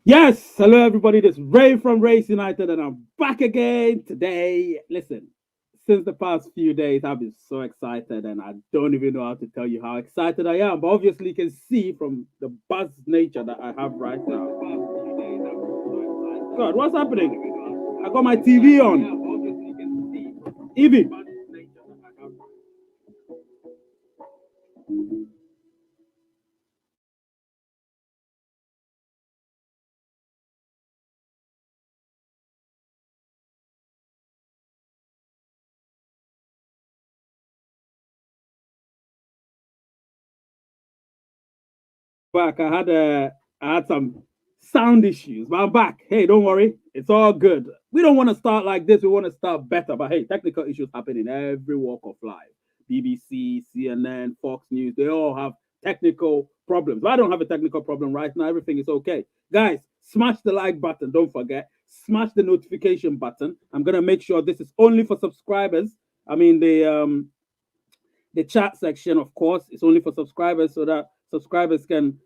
Yes, hello everybody. This is Ray from Race United, and I'm back again today. Listen, since the past few days, I've been so excited, and I don't even know how to tell you how excited I am. But obviously, you can see from the buzz nature that I have right now. God, what's happening? I got my TV on. Evie. Back. I had some sound issues, but I'm back. Hey, don't worry, it's all good. We don't want to start like this. We want to start better. But hey, technical issues happen in every walk of life. BBC, CNN, Fox News, they all have technical problems. I don't have a technical problem right now. Everything is okay. Guys, smash the like button. Don't forget, smash the notification button. I'm gonna make sure this is only for subscribers. I mean the chat section, of course, is only for subscribers so that subscribers can,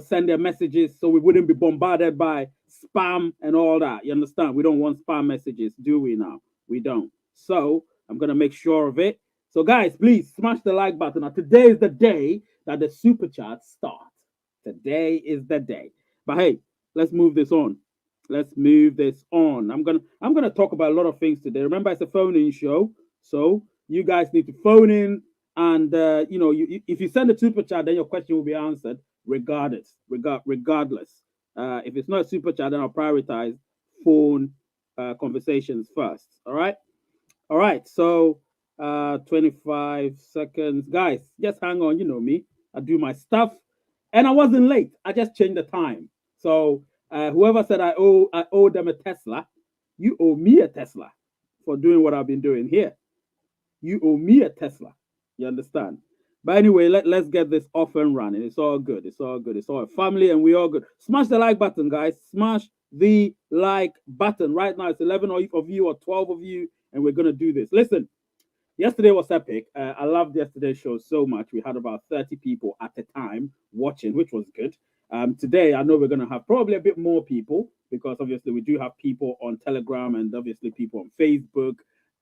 send their messages so we wouldn't be bombarded by spam and all that. You understand? We don't want spam messages, do we now? We don't. So I'm going to make sure of it. So, guys, please smash the like button. Now, today is the day that the super chats start. Today is the day. But hey, let's move this on. Let's move this on. I'm gonna talk about a lot of things today. Remember, it's a phone-in show, so you guys need to phone in, and if you send a super chat, then your question will be answered regardless. If it's not a super chat, then I'll prioritize phone conversations first. All right. So 25 seconds, guys. Just hang on. You know me. I do my stuff, and I wasn't late. I just changed the time. So whoever said I owe them a Tesla, you owe me a Tesla for doing what I've been doing here. You owe me a Tesla. You understand? But anyway, let's get this off and running. It's all good. It's all good. It's all a family, and we all good. Smash the like button, guys. Smash the like button. Right now, it's 11 of you or 12 of you, and we're going to do this. Listen, yesterday was epic. I loved yesterday's show so much. We had about 30 people at the time watching, which was good. Today, I know we're going to have probably a bit more people because obviously we do have people on Telegram and obviously people on Facebook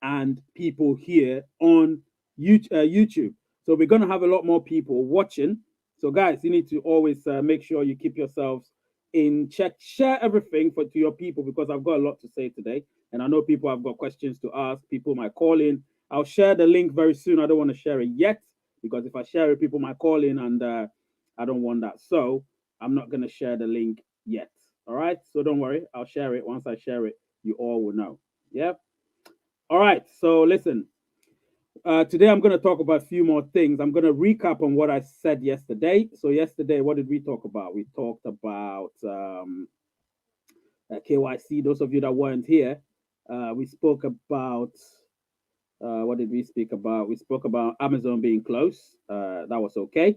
and people here on YouTube. So we're going to have a lot more people watching. So, guys, you need to always make sure you keep yourselves in check. Share everything to your people because I've got a lot to say today. And I know people have got questions to ask. People might call in. I'll share the link very soon. I don't want to share it yet because if I share it, people might call in and I don't want that. So I'm not going to share the link yet. All right. So don't worry. I'll share it. Once I share it, you all will know. Yeah. All right. So listen, today I'm going to talk about a few more things. I'm going to recap on what I said yesterday. So yesterday, what did we talk about? We talked about KYC. Those of you that weren't here, we spoke about what did we speak about? We spoke about Amazon being close. That was okay.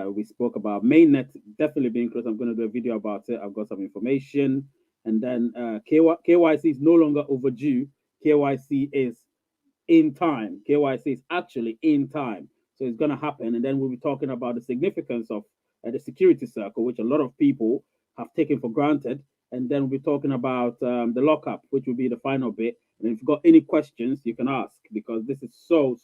We spoke about Mainnet definitely being close. I'm going to do a video about it. I've got some information. And then KYC is no longer overdue. KYC is in time. KYC is actually in time. So it's going to happen. And then we'll be talking about the significance of the security circle, which a lot of people have taken for granted. And then we'll be talking about the lockup, which will be the final bit. And if you've got any questions, you can ask because this is so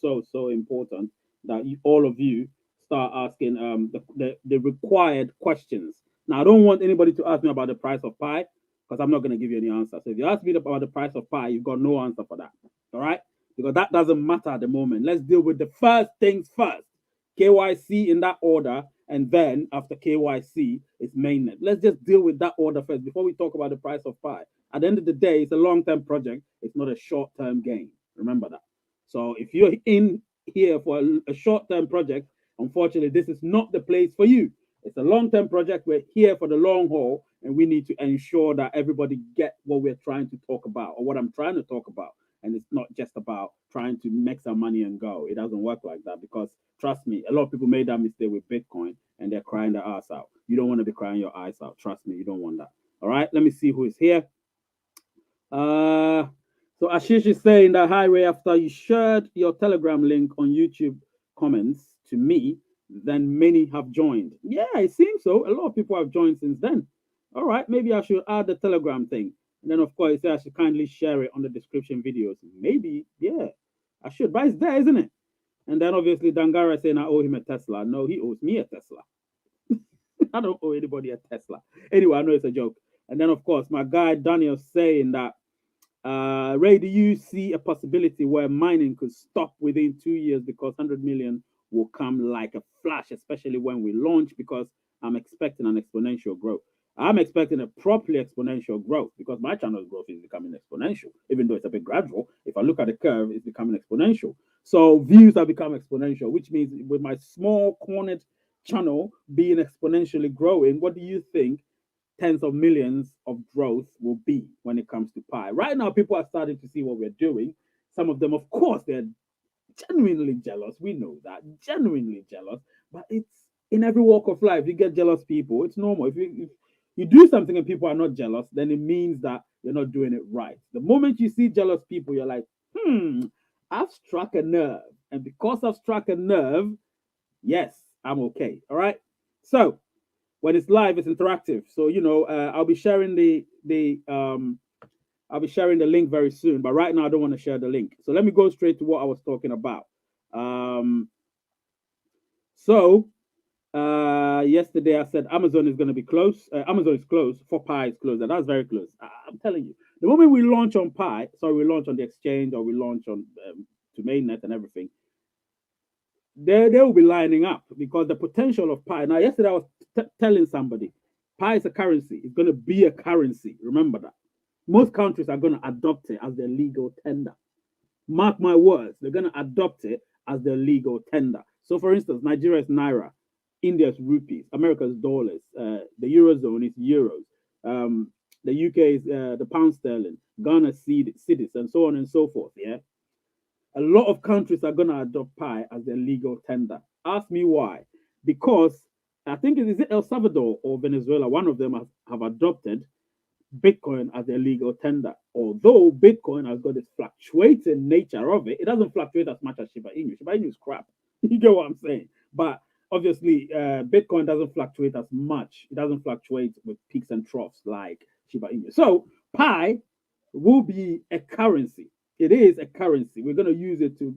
important that all of you start asking the required questions. Now, I don't want anybody to ask me about the price of pie because I'm not going to give you any answer. So if you ask me about the price of pie, you've got no answer for that. All right? Because that doesn't matter at the moment. Let's deal with the first things first. KYC in that order, and then after KYC, it's mainnet. Let's just deal with that order first before we talk about the price of pie. At the end of the day, it's a long-term project. It's not a short-term gain. Remember that. So if you're in here for a short-term project, unfortunately, this is not the place for you. It's a long-term project. We're here for the long haul, and we need to ensure that everybody get what we're trying to talk about or what I'm trying to talk about. And it's not just about trying to make some money and go. It doesn't work like that because trust me, a lot of people made that mistake with Bitcoin and they're crying their ass out. You don't want to be crying your eyes out. Trust me, you don't want that. All right, let me see who is here. Uh, so Ashish is saying that hi Ray, after you shared your Telegram link on YouTube comments to me, then many have joined. Yeah, it seems so. A lot of people have joined since then. All right, maybe I should add the Telegram thing. And then, of course, I should kindly share it on the description videos. Maybe, yeah, I should. But it's there, isn't it? And then, obviously, Dangara saying I owe him a Tesla. No, he owes me a Tesla. I don't owe anybody a Tesla. Anyway, I know it's a joke. And then, of course, my guy Daniel saying that, Ray, do you see a possibility where mining could stop within 2 years because 100 million will come like a flash, especially when we launch? Because I'm expecting an exponential growth. I'm expecting a properly exponential growth because my channel's growth is becoming exponential, even though it's a bit gradual. If I look at the curve, it's becoming exponential. So views have become exponential, which means with my small cornered channel being exponentially growing, what do you think tens of millions of growth will be when it comes to Pi? Right now, people are starting to see what we're doing. Some of them, of course, they're genuinely jealous. We know that, genuinely jealous. But it's in every walk of life. You get jealous people. It's normal. If you do something and people are not jealous, then it means that you're not doing it right. The moment you see jealous people, you're like, I've struck a nerve. And because I've struck a nerve, yes, I'm okay. All right. So when it's live, it's interactive. So I'll be sharing the link very soon. But right now, I don't want to share the link. So let me go straight to what I was talking about. Um, so yesterday I said Amazon is going to be close. Amazon is closed. For Pi is closed. And that's very close. I'm telling you. The moment we launch on Pi, sorry, we launch on the exchange or we launch on to Mainnet and everything, they will be lining up because the potential of Pi. Now, yesterday I was telling somebody, Pi is a currency. It's going to be a currency. Remember that. Most countries are going to adopt it as their legal tender. Mark my words, they're going to adopt it as their legal tender. So, for instance, Nigeria's naira, India's rupees, America's dollars, the eurozone is euros, the UK is the pound sterling, Ghana's cedis, and so on and so forth. Yeah, a lot of countries are going to adopt Pi as their legal tender. Ask me why. Because I think it is El Salvador or Venezuela, one of them have adopted Bitcoin as their legal tender. Although Bitcoin has got this fluctuating nature of it, it doesn't fluctuate as much as Shiba Inu. Shiba Inu is crap. You get what I'm saying? But obviously, Bitcoin doesn't fluctuate as much. It doesn't fluctuate with peaks and troughs like Shiba Inu. So Pi will be a currency. It is a currency. We're going to use it to,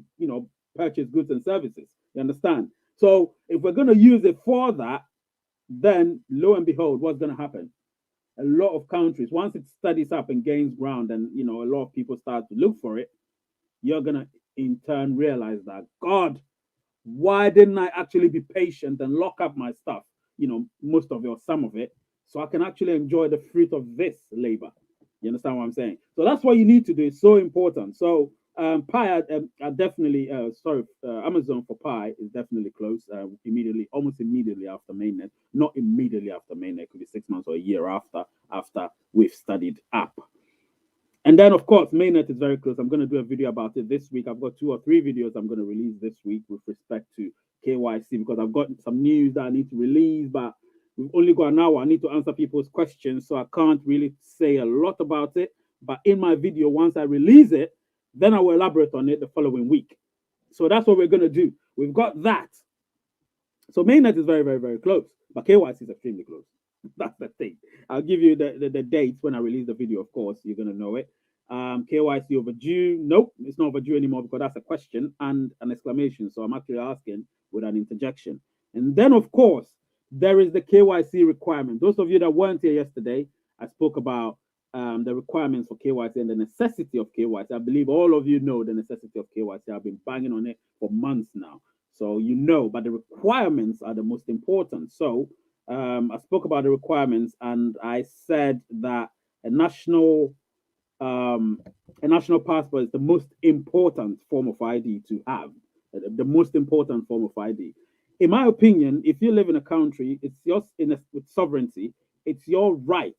purchase goods and services. You understand? So if we're going to use it for that, then lo and behold, what's going to happen? A lot of countries, once it studies up and gains ground, and a lot of people start to look for it, you're going to in turn realize that, God, why didn't I actually be patient and lock up my stuff, most of it or some of it, so I can actually enjoy the fruit of this labor? You understand what I'm saying? So that's what you need to do. It's so important. So Pi are definitely, Amazon for Pi is definitely close immediately, almost immediately after mainnet. Not immediately after mainnet, it could be 6 months or a year after we've studied up. And then, of course, mainnet is very close. I'm going to do a video about it this week. I've got 2 or 3 videos I'm going to release this week with respect to KYC because I've got some news that I need to release, but we've only got an hour. I need to answer people's questions, so I can't really say a lot about it. But in my video, once I release it, then I will elaborate on it the following week. So that's what we're going to do. We've got that. So mainnet is very, very, very close, but KYC is extremely close. That's the thing. I'll give you the dates when I release the video, of course. You're going to know it. KYC overdue? Nope, it's not overdue anymore because that's a question and an exclamation. So I'm actually asking with an interjection. And then, of course, there is the KYC requirement. Those of you that weren't here yesterday, I spoke about the requirements for KYC and the necessity of KYC. I believe all of you know the necessity of KYC. I've been banging on it for months now. So but the requirements are the most important. So I spoke about the requirements and I said that a national passport is the most important form of ID to have. The most important form of ID. In my opinion, if you live in a country, it's yours with sovereignty. It's your right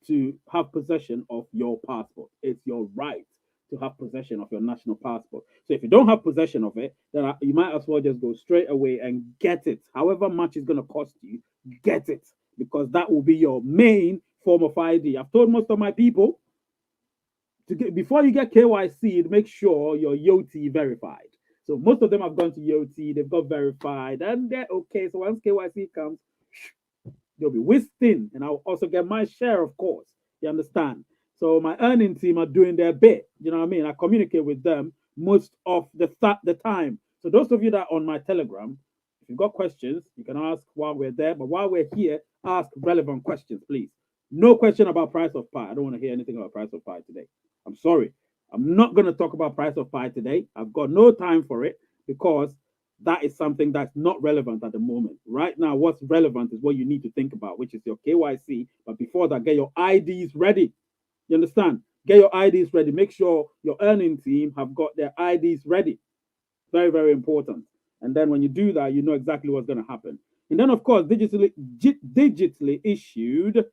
to have possession of your passport. It's your right to have possession of your national passport. So if you don't have possession of it, then you might as well just go straight away and get it. However much it's going to cost you, get it because that will be your main form of ID. I've told most of my people before you get KYC, make sure you're YOT verified. So most of them have gone to YOT, they've got verified, and they're okay. So once KYC comes, They'll be whisked and I'll also get my share, of course. You understand? So my earning team are doing their bit. You know what I mean? I communicate with them most of the time. So those of you that are on my Telegram, if you've got questions, you can ask while we're there. But while we're here, ask relevant questions, please. No question about price of pie. I don't want to hear anything about price of pie today. I'm sorry. I'm not going to talk about price of pie today. I've got no time for it because that is something that's not relevant at the moment. Right now, what's relevant is what you need to think about, which is your KYC. But before that, get your IDs ready. You understand? Get your IDs ready. Make sure your earning team have got their IDs ready. Very, very important. And then when you do that, you know exactly what's going to happen. And then, of course, digitally issued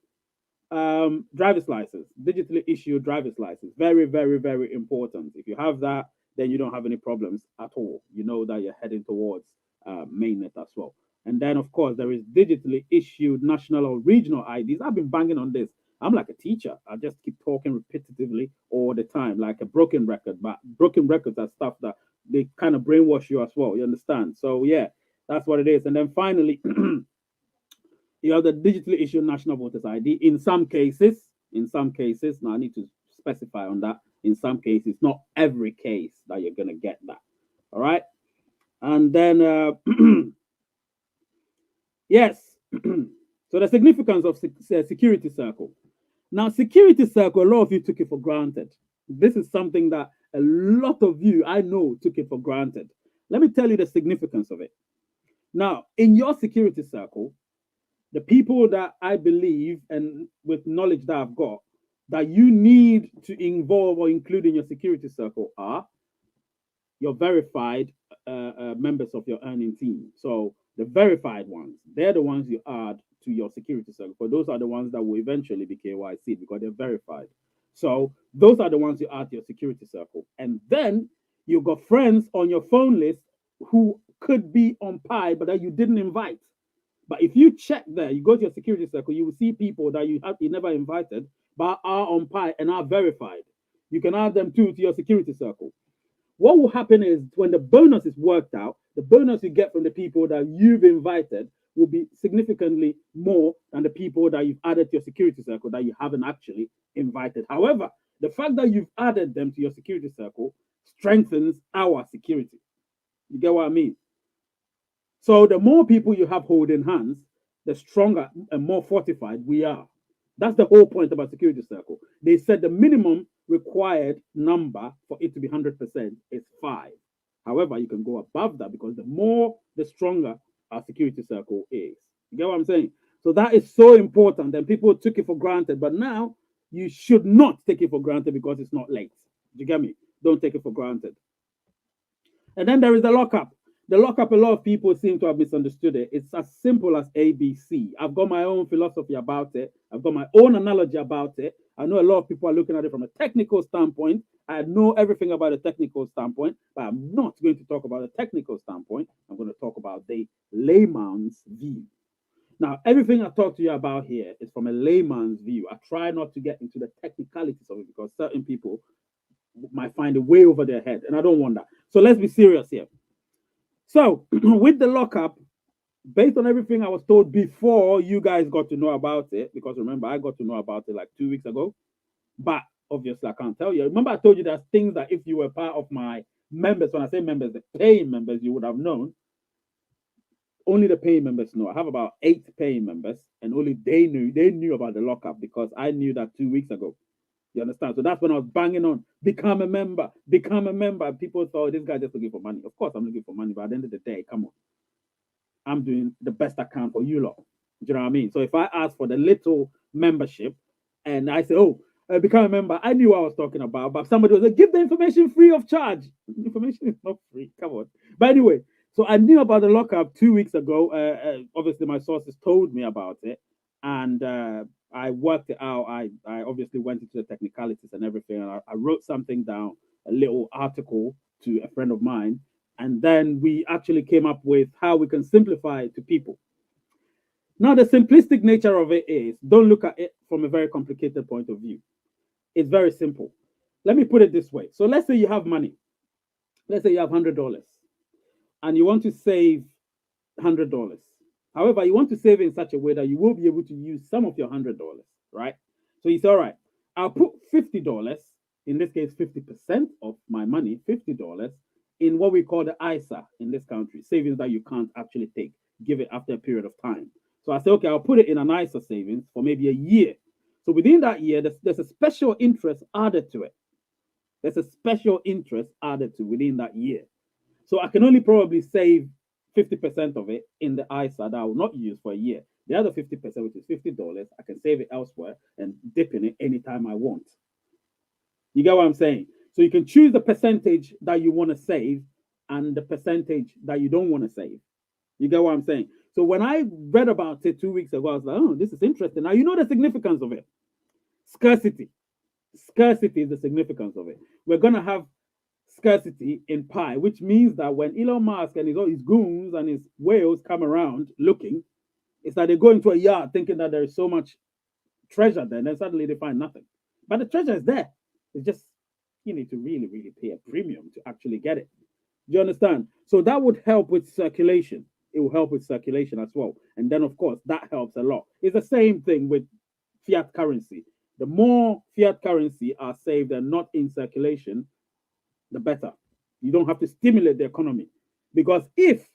driver's license, digitally issued driver's license. Very, very, very important. If you have that, then you don't have any problems at all. You know that you're heading towards mainnet as well. And then, of course, there is digitally issued national or regional IDs. I've been banging on this. I'm like a teacher. I just keep talking repetitively all the time, like a broken record. But broken records are stuff that they kind of brainwash you as well. You understand? So yeah, that's what it is. And then finally, you have the digitally issued national voters ID. In some cases, now I need to specify on that. In some cases, not every case that you're gonna get that. All right, and then yes, so the significance of security circle. Now, security circle, a lot of you took it for granted. This is something that a lot of you I know took it for granted. Let me tell you the significance of it. Now, in your security circle, the people that I believe and with knowledge that I've got that you need to involve or include in your security circle are your verified members of your earning team. So the verified ones, they're the ones you add to your security circle. But those are the ones that will eventually be KYC because they're verified. So those are the ones you add to your security circle. And then you've got friends on your phone list who could be on Pi, but that you didn't invite. But if you check there, you go to your security circle, you will see people that you never invited, but are on Pi and are verified. You can add them too to your security circle. What will happen is when the bonus is worked out, the bonus you get from the people that you've invited will be significantly more than the people that you've added to your security circle that you haven't actually invited. However, the fact that you've added them to your security circle strengthens our security. You get what I mean? So the more people you have holding hands, the stronger and more fortified we are. That's the whole point about security circle. They said the minimum required number for it to be 100% is 5. However, you can go above that because the more, the stronger our security circle is. You get what I'm saying? So that is so important, and people took it for granted. But now you should not take it for granted because it's not late. Do you get me? Don't take it for granted. And then there is the lockup. The lockup, a lot of people seem to have misunderstood it. It's as simple as ABC. I've got my own philosophy about it. I've got my own analogy about it. I know a lot of people are looking at it from a technical standpoint. I know everything about a technical standpoint, but I'm not going to talk about a technical standpoint. I'm going to talk about the layman's view. Now, everything I talk to you about here is from a layman's view. I try not to get into the technicalities of it because certain people might find it way over their head, and I don't want that. So let's be serious here. So, with the lockup, based on everything I was told before you guys got to know about it, because remember, I got to know about it like 2 weeks ago, but obviously I can't tell you. Remember, I told you there's things that if you were part of my members, when I say members, the paying members, you would have known. Only the paying members know. I have about 8 paying members, and only they knew about the lockup because I knew that 2 weeks ago. You understand? So that's when I was banging on, become a member, become a member. People thought this guy just looking for money. Of course, I'm looking for money, but at the end of the day, come on, I'm doing the best I can for you lot. Do you know what I mean? So if I ask for the little membership and I say, oh, become a member, I knew what I was talking about, but somebody was like, give the information free of charge. Information is not free. Come on. But anyway, so I knew about the lockup 2 weeks ago. Obviously, my sources told me about it, and I worked it out. I obviously went into the technicalities and everything, and I wrote something down, a little article to a friend of mine, and then we actually came up with how we can simplify it to people. Now, the simplistic nature of it is don't look at it from a very complicated point of view. It's very simple. Let me put it this way. So let's say you have money. Let's say you have $100 and you want to save $100. However, you want to save in such a way that you will be able to use some of your $100, right? So you say, all right, I'll put $50, in this case, 50% of my money, $50, in what we call the ISA in this country, savings that you can't actually take, give it after a period of time. So I say, okay, I'll put it in an ISA savings for maybe a year. So within that year, there's a special interest added to it. There's a special interest added to within that year. So I can only probably save 50% of it in the ISA that I will not use for a year. The other 50%, which is $50, I can save it elsewhere and dip in it anytime I want. You get what I'm saying? So you can choose the percentage that you want to save and the percentage that you don't want to save. You get what I'm saying? So when I read about it 2 weeks ago, I was like, oh, this is interesting. Now you know the significance of it. Scarcity. Scarcity is the significance of it. We're gonna have scarcity in pi, which means that when Elon Musk and all his goons and his whales come around looking, it's like they go into a yard thinking that there is so much treasure there, and then suddenly they find nothing. But the treasure is there. It's just you need to really, really pay a premium to actually get it. Do you understand? So that would help with circulation. It will help with circulation as well. And then, of course, that helps a lot. It's the same thing with fiat currency. The more fiat currency are saved and not in circulation, the better. You don't have to stimulate the economy. Because if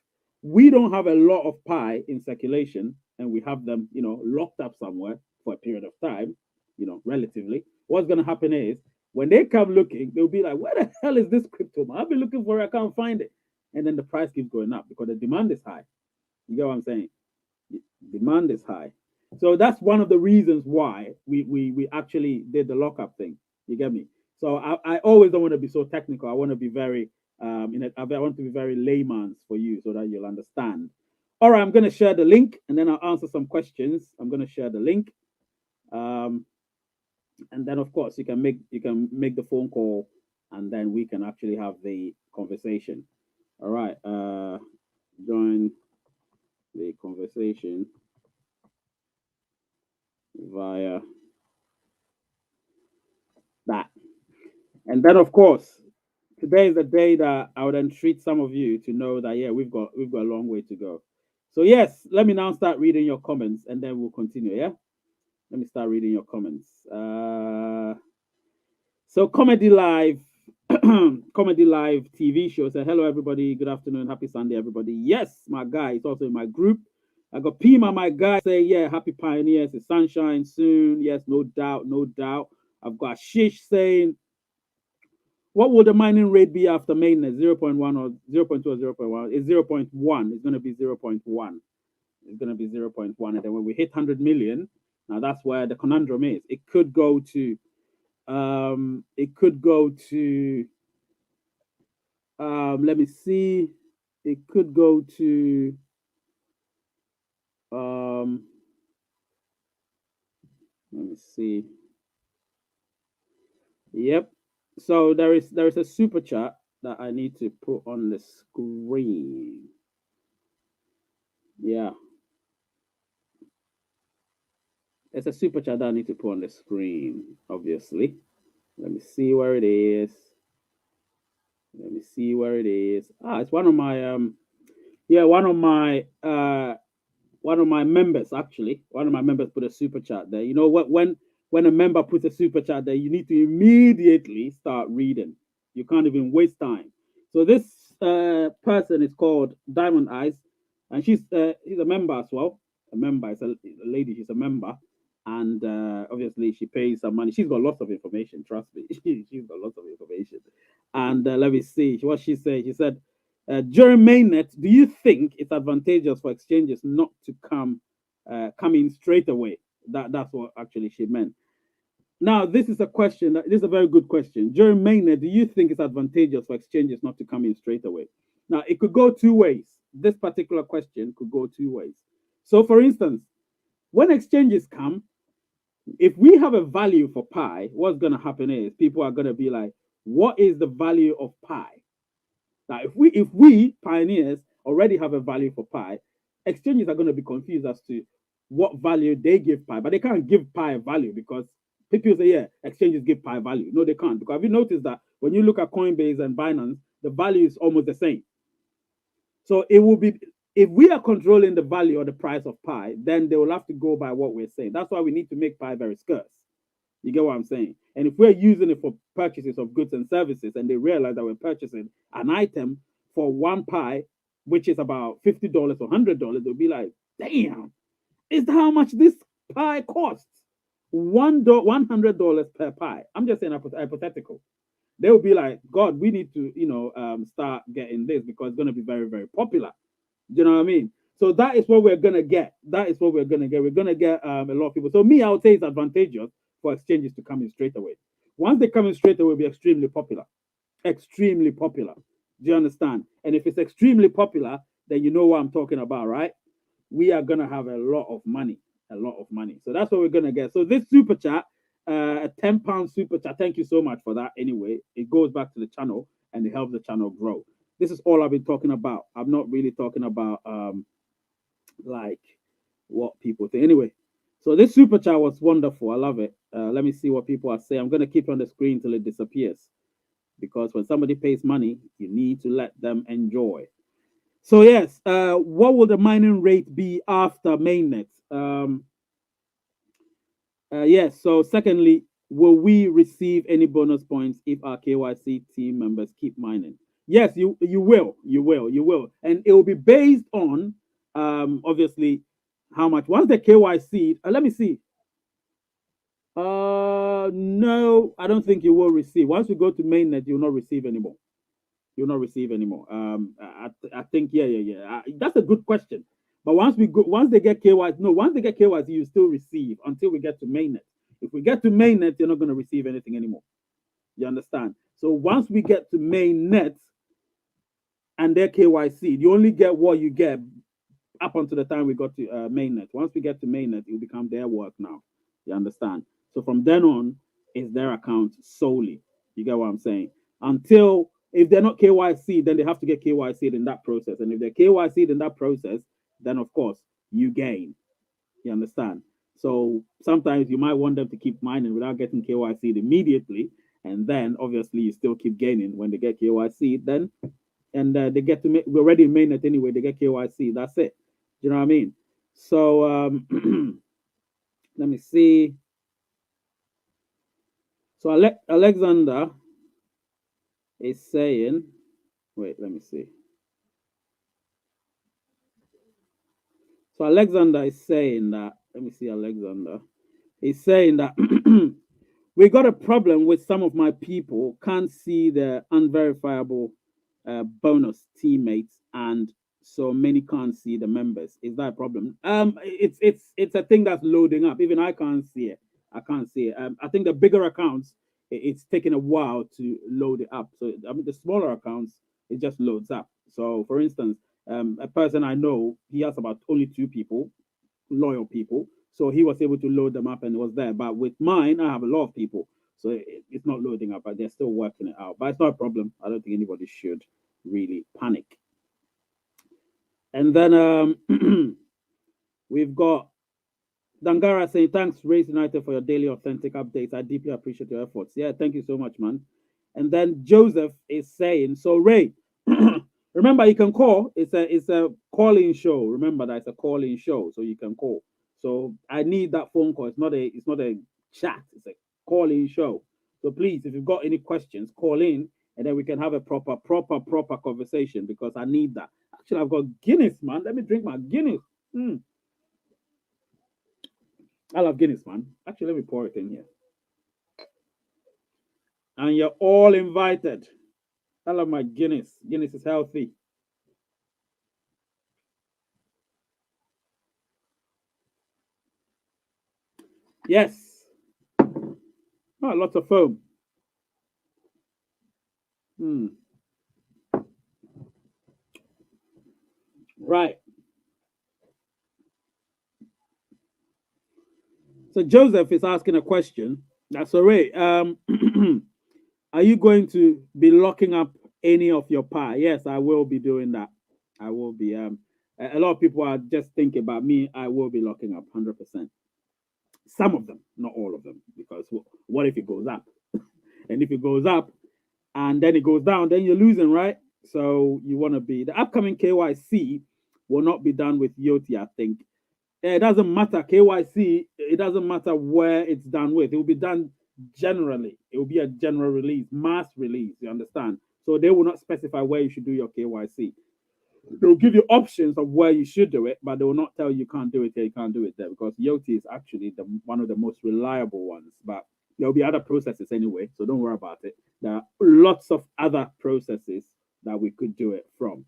we don't have a lot of pi in circulation and we have them, locked up somewhere for a period of time, relatively, what's going to happen is when they come looking, they'll be like, where the hell is this crypto? Man? I've been looking for it, I can't find it. And then the price keeps going up because the demand is high. You get what I'm saying? Demand is high. So that's one of the reasons why we actually did the lockup thing. You get me? So I always don't want to be so technical. I want to be very I want to be very layman's for you so that you'll understand. All right, I'm going to share the link and then I'll answer some questions. I'm going to share the link, and then of course you can make the phone call, and then we can actually have the conversation. All right, join the conversation via that. And then of course, today is the day that I would entreat some of you to know that yeah, we've got a long way to go. So yes, let me now start reading your comments and then we'll continue. Yeah, let me start reading your comments. So Comedy Live, Comedy Live TV show said, hello everybody, good afternoon, happy Sunday everybody. Yes, my guy, it's also in my group. I got Pima, my guy, say, yeah, happy pioneers, it's sunshine soon. Yes, no doubt, no doubt. I've got Shish saying, what will the mining rate be after mainnet? 0.1 or 0.2 or 0.1? It's 0.1. It's going to be 0.1. It's going to be 0.1. And then when we hit 100 million, now that's where the conundrum is. It could go to, let me see. It could go to, let me see. Yep. So there is a super chat that I need to put on the screen. Yeah. There's a super chat that I need to put on the screen, obviously. Let me see where it is. Let me see where it is. It's one of my one of my members actually. One of my members put a super chat there. You know what? When a member puts a super chat there, you need to immediately start reading. You can't even waste time. So this person is called Diamond Eyes, and she's a member as well. A member is a lady. She's a member, and obviously she pays some money. She's got lots of information. Trust me, she's got lots of information. And let me see what she said. She said, during mainnet, do you think it's advantageous for exchanges not to come in straight away? That's what actually she meant. Now, this is a question. This is a very good question. During mainnet, do you think it's advantageous for exchanges not to come in straight away? Now, it could go two ways. This particular question could go two ways. So, for instance, when exchanges come, if we have a value for pi, what's going to happen is people are going to be like, what is the value of pi? Now, if we pioneers already have a value for pi, exchanges are going to be confused as to what value they give pi, but they can't give pi a value because people say, yeah, exchanges give pi value. No, they can't. Because have you noticed that when you look at Coinbase and Binance, the value is almost the same. So if we are controlling the value or the price of pi, then they will have to go by what we're saying. That's why we need to make pi very scarce. You get what I'm saying? And if we're using it for purchases of goods and services, and they realize that we're purchasing an item for one pi, which is about $50 or $100, they'll be like, "Damn, is that how much this pie costs? $100 per pie." I'm just saying hypothetical. They will be like, "God, we need to, start getting this because it's going to be very, very popular." Do you know what I mean? So that is what we're gonna get. That is what we're gonna get. We're gonna get a lot of people. So me, I would say it's advantageous for exchanges to come in straight away. Once they come in straight away, it'll be extremely popular. Extremely popular. Do you understand? And if it's extremely popular, then you know what I'm talking about, right? We are gonna have a lot of money. A lot of money. So that's what we're gonna get. So this super chat, a £10 super chat. Thank you so much for that. Anyway, it goes back to the channel and it helps the channel grow. This is all I've been talking about. I'm not really talking about like what people think. Anyway, so this super chat was wonderful. I love it. Let me see what people are saying. I'm gonna keep it on the screen till it disappears because when somebody pays money, you need to let them enjoy. So yes, what will the mining rate be after mainnet? Yes. So secondly, will we receive any bonus points if our KYC team members keep mining? Yes, you will, and it will be based on obviously how much. Once the KYC, let me see. No, I don't think you will receive. Once you go to mainnet, you'll not receive anymore. You'll not receive anymore. I think yeah. That's a good question. But once they get KYC, no, once they get KYC, you still receive until we get to mainnet. If we get to mainnet, you're not going to receive anything anymore. You understand? So once we get to mainnet and their KYC, you only get what you get up until the time we got to mainnet. Once we get to mainnet, it will become their work now. You understand? So from then on, it's their account solely. You get what I'm saying? Until if they're not KYC, then they have to get KYC in that process. And if they're KYC in that process, then of course you gain. You understand? So sometimes you might want them to keep mining without getting KYC immediately, and then obviously you still keep gaining when they get KYC. Then and they get to we're already in mainnet anyway. They get KYC. That's it. You know what I mean? So let me see. So Alexander is saying, wait, let me see. So Alexander is saying that, let me see, Alexander is saying that we got a problem with some of my people can't see the unverifiable bonus teammates, and so many can't see the members. Is that a problem? It's a thing that's loading up. Even I can't see it. I can't see it. I think the bigger accounts, it's taking a while to load it up. So I mean, the smaller accounts, it just loads up. So for instance, a person I know, he has about only two people, loyal people. So he was able to load them up and it was there. But with mine, I have a lot of people. So it's not loading up, but they're still working it out. But it's not a problem. I don't think anybody should really panic. And then we've got Dangara saying, "Thanks, Race United, for your daily authentic updates. I deeply appreciate your efforts." Yeah, thank you so much, man. And then Joseph is saying, "So Ray, remember you can call. It's a calling show. Remember that it's a calling show, so you can call. So I need that phone call. It's not a chat. It's a calling show. So please, if you've got any questions, call in, and then we can have a proper conversation because I need that. Actually, I've got Guinness, man. Let me drink my Guinness. I love Guinness, man. Actually, let me pour it in here. And you're all invited. I love my Guinness. Guinness is healthy. Yes. Oh, lots of foam. Hmm. Right. So Joseph is asking a question. That's all right. Are you going to be locking up any of your pie? Yes, I will be doing that. I will be. A lot of people are just thinking about me. I will be locking up 100%. Some of them, not all of them, because what if it goes up? And if it goes up and then it goes down, then you're losing, right? So you want to be the upcoming KYC. will not be done with Yoti, I think. It doesn't matter KYC. It doesn't matter where it's done with. It will be done generally. It will be a general release, mass release. You understand? So they will not specify where you should do your KYC. They'll give you options of where you should do it, but they will not tell you can't do it here, you can't do it there, because Yoti is actually one of the most reliable ones. But there'll be other processes anyway, so don't worry about it. There are lots of other processes that we could do it from.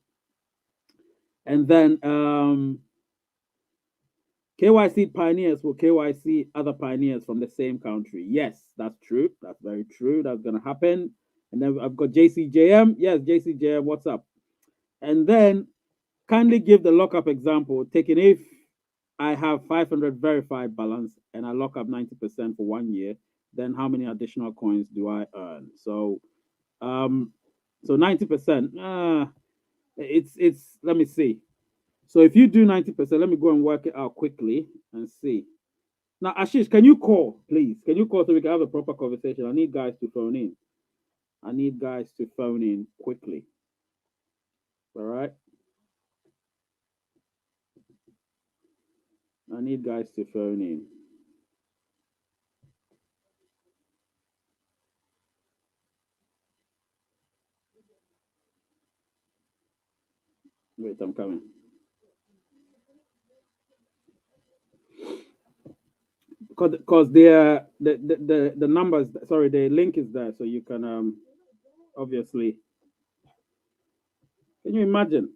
And then KYC pioneers will KYC other pioneers from the same country. Yes, that's true. That's very true. That's going to happen. And then I've got JCJM. Yes, JCJM, what's up? And then kindly give the lockup example. Taking if I have 500 verified balance and I lock up 90% for 1 year, then how many additional coins do I earn? So 90%. It's let me see. So if you do 90%, let me go and work it out quickly and see. Now, Ashish, can you call, please? Can you call so we can have a proper conversation? I need guys to phone in. I need guys to phone in quickly. All right? I need guys to phone in. Wait, I'm coming. Because the numbers, sorry, the link is there, so you can obviously. Can you imagine?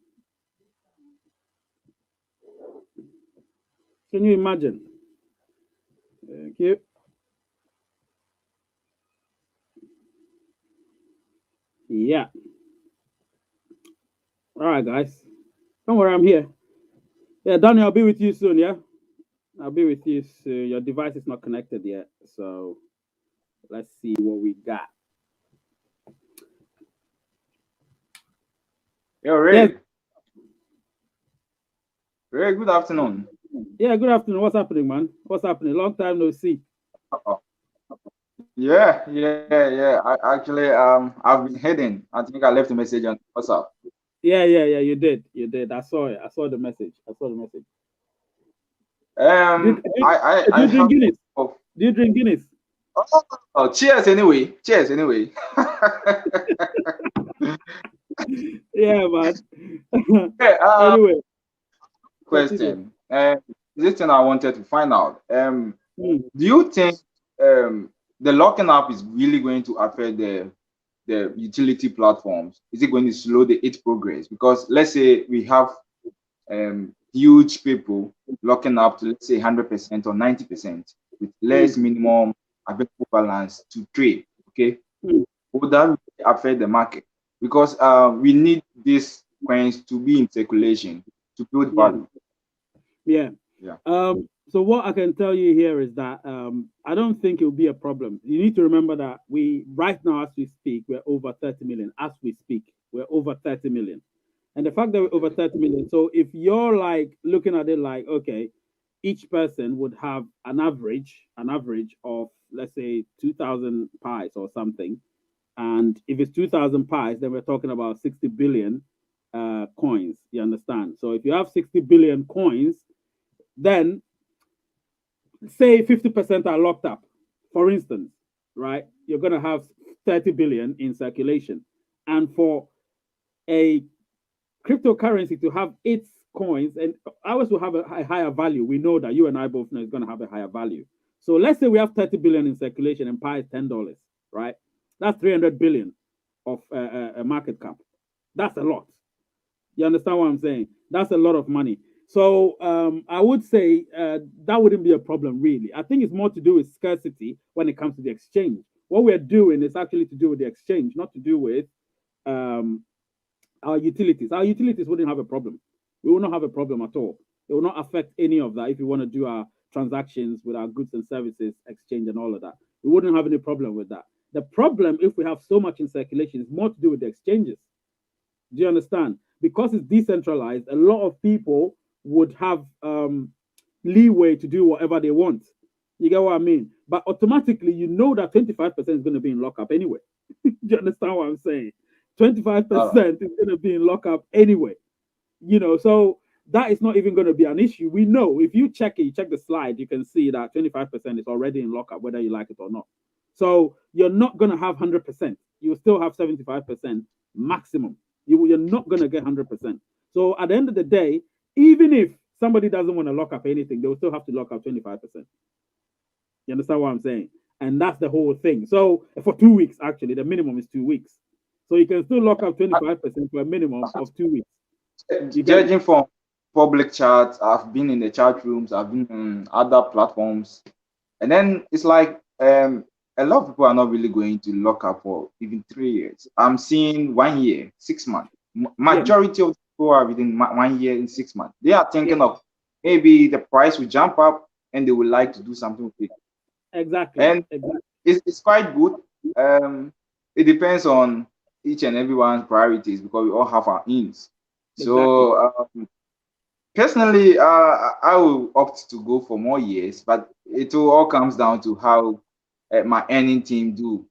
Can you imagine? Thank you. Yeah. All right, guys. Don't worry, I'm here. Yeah, Daniel, I'll be with you soon. Yeah, I'll be with you soon. Your device is not connected yet, so let's see what we got. Yo, Ray. Yes. Ray, good afternoon. Yeah, good afternoon. What's happening, man? What's happening? Long time no see. Yeah. I've been heading. I think I left a message on WhatsApp. Yeah. You did. I saw it. I saw the message. Do you drink Guinness? Do you drink Guinness? Oh, cheers anyway. Yeah, man. Anyway. Question. This thing I wanted to find out. Do you think the locking up is really going to affect the utility platforms? Is it going to slow the its progress? Because let's say we have huge people locking up to, let's say, 100% or 90% with less minimum available balance to trade. Okay, would that really affect the market? Because we need these coins to be in circulation to build value. Yeah. So what I can tell you here is that I don't think it will be a problem. You need to remember that we right now, as we speak, we're over 30 million. As we speak, we're over 30 million. And the fact that we're over 30 million, so if you're like looking at it like, okay, each person would have an average of, let's say, 2,000 pies or something. And if it's 2,000 pies, then we're talking about 60 billion coins. You understand? So if you have 60 billion coins, then say 50% are locked up, for instance, right? You're going to have 30 billion in circulation. And for a cryptocurrency to have its coins, and ours will have a higher value. We know that, you and I both know it's going to have a higher value. So let's say we have 30 billion in circulation and pi is $10, right? That's 300 billion of a market cap. That's a lot. You understand what I'm saying? That's a lot of money. So I would say that wouldn't be a problem, really. I think it's more to do with scarcity when it comes to the exchange. What we're doing is actually to do with the exchange, not to do with our utilities. Our utilities wouldn't have a problem. We will not have a problem at all. It will not affect any of that if we want to do our transactions with our goods and services exchange and all of that. We wouldn't have any problem with that. The problem, if we have so much in circulation, is more to do with the exchanges. Do you understand? Because it's decentralized, a lot of people would have leeway to do whatever they want. You get what I mean? But automatically, you know that 25% is going to be in lockup anyway. Do you understand what I'm saying? 25% is going to be in lockup anyway. You know, so that is not even going to be an issue. We know if you check it, you check the slide, you can see that 25% is already in lockup, whether you like it or not. So you're not going to have 100%. You'll still have 75% maximum. You're not going to get 100%. So at the end of the day, even if somebody doesn't want to lock up anything, they'll still have to lock up 25%. You understand what I'm saying? And that's the whole thing. So for 2 weeks, actually, the minimum is 2 weeks. So you can still lock up 25% for a minimum of 2 weeks. Judging from public chats, I've been in the chat rooms, I've been on other platforms, and then it's like a lot of people are not really going to lock up for even 3 years. I'm seeing 1 year, 6 months. Majority of people are within 1 year and 6 months. They are thinking of maybe the price will jump up and they would like to do something with it. Exactly. And it's quite good. It depends on each and everyone's priorities because we all have our ins. So personally, I will opt to go for more years, but it all comes down to how my earning team do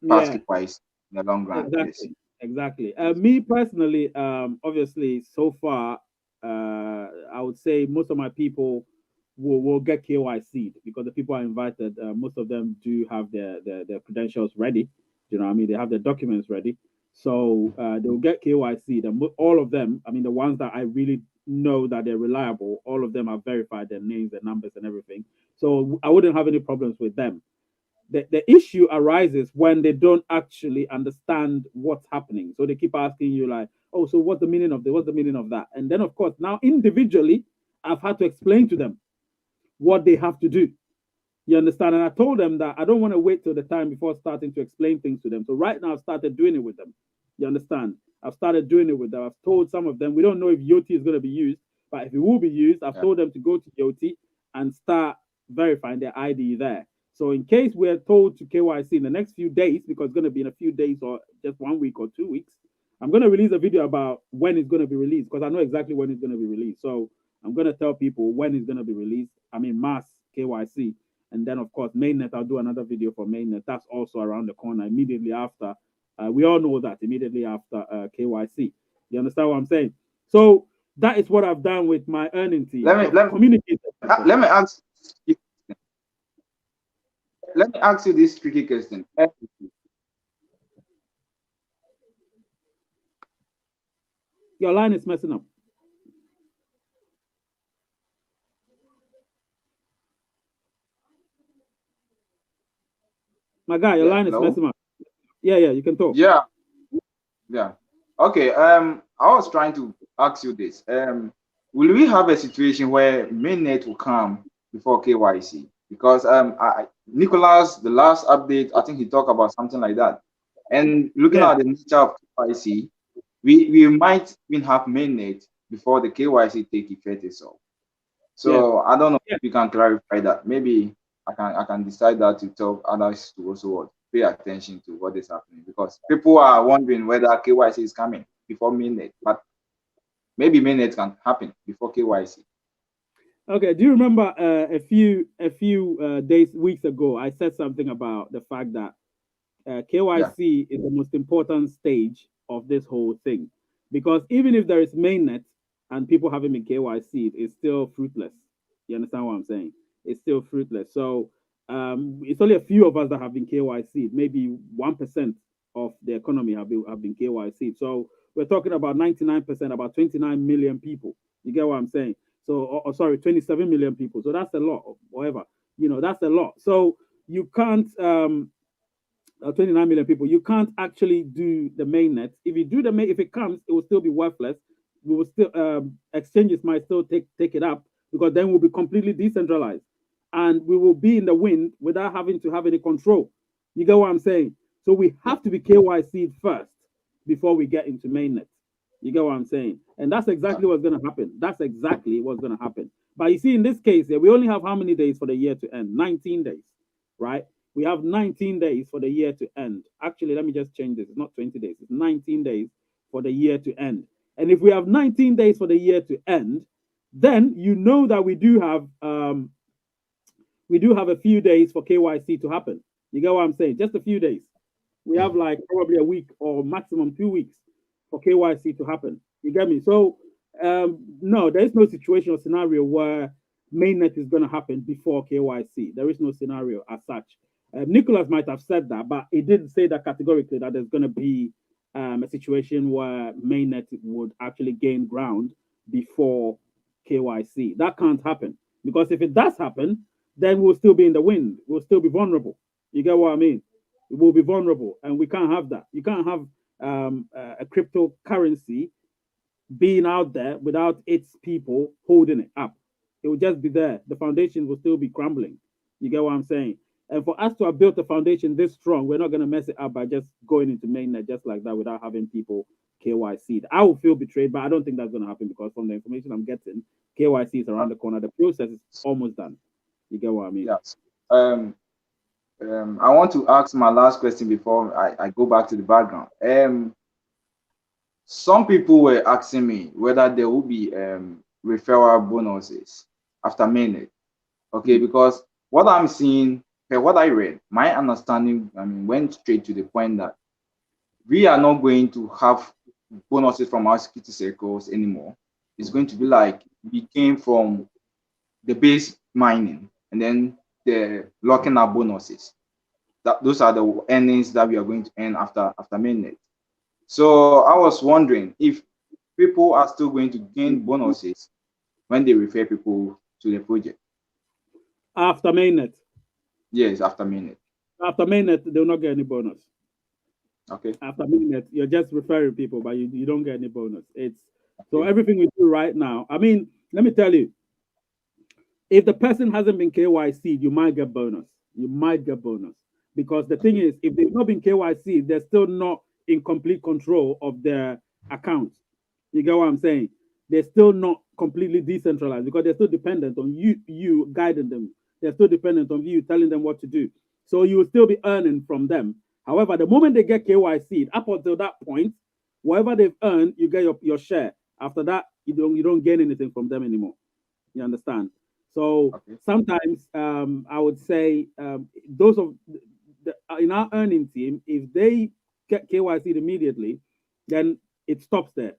basket wise in the long run. Exactly. Me personally, obviously, so far, I would say most of my people will get KYC'd because the people I invited, most of them do have their credentials ready. You know what I mean? They have their documents ready. So they'll get KYC'd. And all of them, I mean, the ones that I really know that they're reliable, all of them are verified, their names, their numbers, and everything. So I wouldn't have any problems with them. The issue arises when they don't actually understand what's happening. So they keep asking you like, oh, so what's the meaning of this? What's the meaning of that? And then, of course, now individually, I've had to explain to them what they have to do. You understand? And I told them that I don't want to wait till the time before starting to explain things to them. So right now, I've started doing it with them. You understand? I've started doing it with them. I've told some of them, we don't know if Yoti is going to be used, but if it will be used, I've told them to go to Yoti and start verifying their ID there. So in case we're told to KYC in the next few days, because it's going to be in a few days or just 1 week or 2 weeks, I'm going to release a video about when it's going to be released because I know exactly when it's going to be released. So I'm going to tell people when it's going to be released. I mean, mass KYC. And then, of course, Mainnet, I'll do another video for Mainnet. That's also around the corner immediately after. We all know that immediately after KYC. You understand what I'm saying? So that is what I've done with my earning team. Let me ask you this tricky question. Your line is messing up. My guy, your line is messing up. Yeah, you can talk. Yeah. Okay. I was trying to ask you this. Will we have a situation where Mainnet will come before KYC? Because Nicholas, the last update, I think he talked about something like that. And looking at the nature of KYC, we might even have Mainnet before the KYC take effect itself. So I don't know if you can clarify that. Maybe I can decide that to tell others to also pay attention to what is happening because people are wondering whether KYC is coming before Mainnet, but maybe Mainnet can happen before KYC. Okay. Do you remember a few weeks ago, I said something about the fact that KYC is the most important stage of this whole thing because even if there is Mainnet and people haven't been KYC, it's still fruitless. You understand what I'm saying? It's still fruitless. So it's only a few of us that have been KYC. Maybe 1% of the economy have been KYC. So we're talking about 99%, about 29 million people. You get what I'm saying? So, sorry, 27 million people. So that's a lot. Whatever, that's a lot. So you can't 29 million people. You can't actually do the mainnet. If you do if it comes, it will still be worthless. We will still exchanges might still take it up because then we'll be completely decentralized and we will be in the wind without having to have any control. You get what I'm saying? So we have to be KYC'd first before we get into mainnet. You get what I'm saying? And that's exactly what's going to happen. That's exactly what's going to happen. But you see, in this case, we only have how many days for the year to end? 19 days, right? We have 19 days for the year to end. Actually, let me just change this. It's not 20 days. It's 19 days for the year to end. And if we have 19 days for the year to end, then you know that we do have a few days for KYC to happen. You get what I'm saying? Just a few days. We have like probably a week or maximum 2 weeks for KYC to happen. You get me? So No, there is no situation or scenario where mainnet is going to happen before KYC. There is no scenario as such. Nicholas might have said that, but he didn't say that categorically that there's going to be a situation where mainnet would actually gain ground before KYC. That can't happen because if it does happen, then we'll still be in the wind. We'll still be vulnerable. You get what I mean? We'll be vulnerable, and we can't have that. You can't have a cryptocurrency being out there without its people holding it up. It will just be there. The foundation will still be crumbling. You get what I'm saying? And for us to have built a foundation this strong, we're not going to mess it up by just going into mainnet just like that without having people KYC. I will feel betrayed, but I don't think that's going to happen because from the information I'm getting, KYC is around the corner. The process is almost done. You get what I mean? Yes. I want to ask my last question before I go back to the background. Some people were asking me whether there will be referral bonuses after mainnet. Okay, because what I'm seeing, what I read, my understanding, went straight to the point that we are not going to have bonuses from our security circles anymore. It's going to be like we came from the base mining and then the locking up bonuses. Those are the earnings that we are going to earn after mainnet. So I was wondering if people are still going to gain bonuses when they refer people to the project. After mainnet? Yes, after mainnet. After mainnet, they'll not get any bonus. Okay. After mainnet, you're just referring people, but you don't get any bonus. It's so everything we do right now. I mean, let me tell you, if the person hasn't been KYC'd, you might get bonus. You might get bonus. Because the thing is, if they've not been KYC, they're still not in complete control of their account. You get what I'm saying? They're still not completely decentralized because they're still dependent on you guiding them. They're still dependent on you telling them what to do. So you will still be earning from them. However, the moment they get KYC, up until that point, whatever they've earned, you get your share. After that, you don't gain anything from them anymore. You understand? So sometimes I would say those of in our earning team, if they get KYC immediately, then it stops there.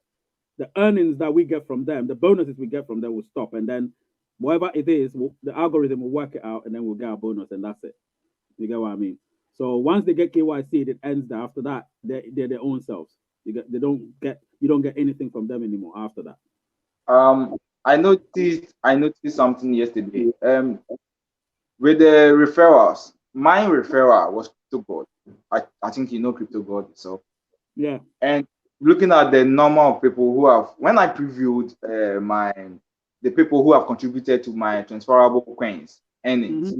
The earnings that we get from them, the bonuses we get from them will stop. And then whatever it is, the algorithm will work it out and then we'll get our bonus and that's it. You get what I mean? So once they get KYC, it ends there. After that, they're their own selves. You don't get anything from them anymore after that. I noticed something yesterday. With the referrals, my referral was CryptoGod. I think you know CryptoGod. So yeah. And looking at the number of people who have, when I previewed the people who have contributed to my transferable coins earnings,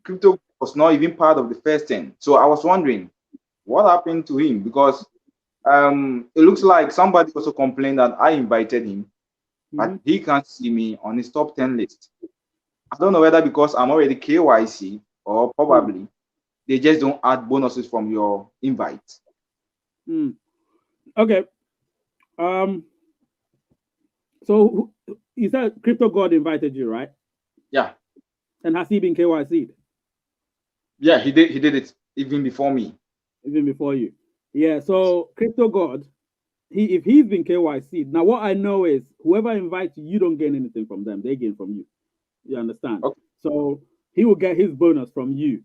Crypto was not even part of the first 10. So I was wondering what happened to him because it looks like somebody also complained that I invited him, but he can't see me on his top 10 list. I don't know whether because I'm already KYC or probably they just don't add bonuses from your invite. Okay. So you said CryptoGod invited you, right? Yeah. And has he been KYC'd? Yeah, he did it even before me. Even before you. Yeah. So CryptoGod, if he's been KYC'd, now what I know is whoever invites you, you don't gain anything from them. They gain from you. You understand? Okay. So he will get his bonus from you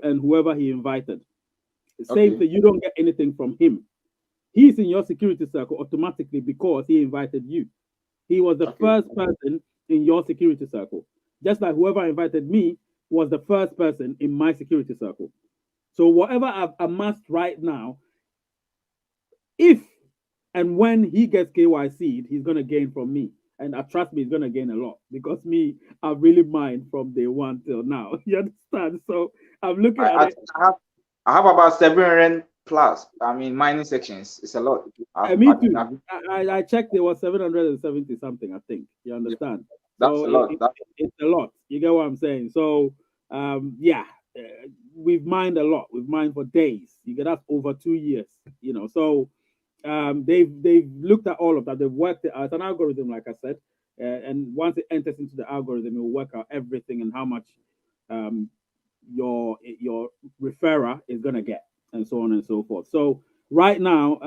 and whoever he invited. Same thing, you don't get anything from him. He's in your security circle automatically because he invited you. He was the first person in your security circle. Just like whoever invited me was the first person in my security circle. So whatever I've amassed right now, if and when he gets KYC'd, he's going to gain from me. And trust me, he's going to gain a lot because me, I really mined from day one till now. You understand? So I'm looking at it. I have about 700 plus. I mean, mining sections. It's a lot. Me too. I checked. It was 770 something. I think. You understand? That's a lot. It's a lot. You get what I'm saying? So, we've mined a lot. We've mined for days. You get that over 2 years. You know. So, they've looked at all of that. They've worked it out. It's an algorithm, like I said. And once it enters into the algorithm, it will work out everything and how much your referrer is gonna get, and so on and so forth. So right now,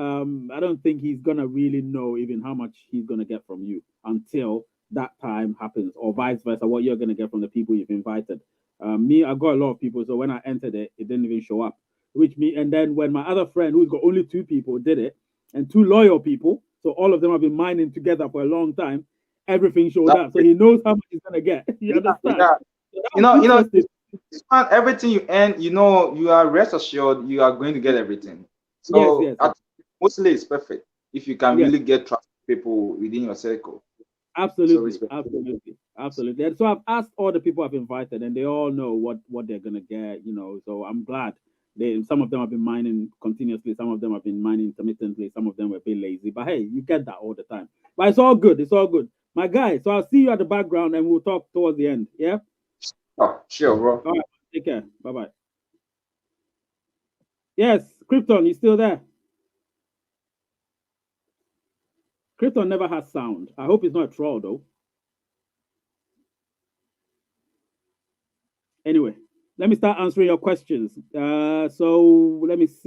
I don't think he's gonna really know even how much he's gonna get from you until that time happens, or vice versa, what you're gonna get from the people you've invited. Me, I got a lot of people, so when I entered it, it didn't even show up. Which me, and then when my other friend, who's got only two people, did it, and two loyal people, so all of them have been mining together for a long time, everything showed That, up. So he knows how much he's gonna get. You yeah, understand? yeah. So that was interesting. This one, everything you earn, you are rest assured you are going to get everything. Yes, So yes, yes, mostly it's perfect if you can yes. really get trust people within your circle. So it's Absolutely, absolutely, absolutely. And so I've asked all the people I've invited, and they all know what they're gonna get. So I'm glad. Some of them have been mining continuously, some of them have been mining intermittently, some of them were a bit lazy. But hey, you get that all the time. But it's all good. It's all good, my guy. So I'll see you at the background, and we'll talk towards the end. Yeah. oh, sure, bro. All right. Take care. Bye bye. Yes, Krypton, you still there? Krypton never has sound. I hope it's not a troll though. Anyway, let me start answering your questions. So let me see.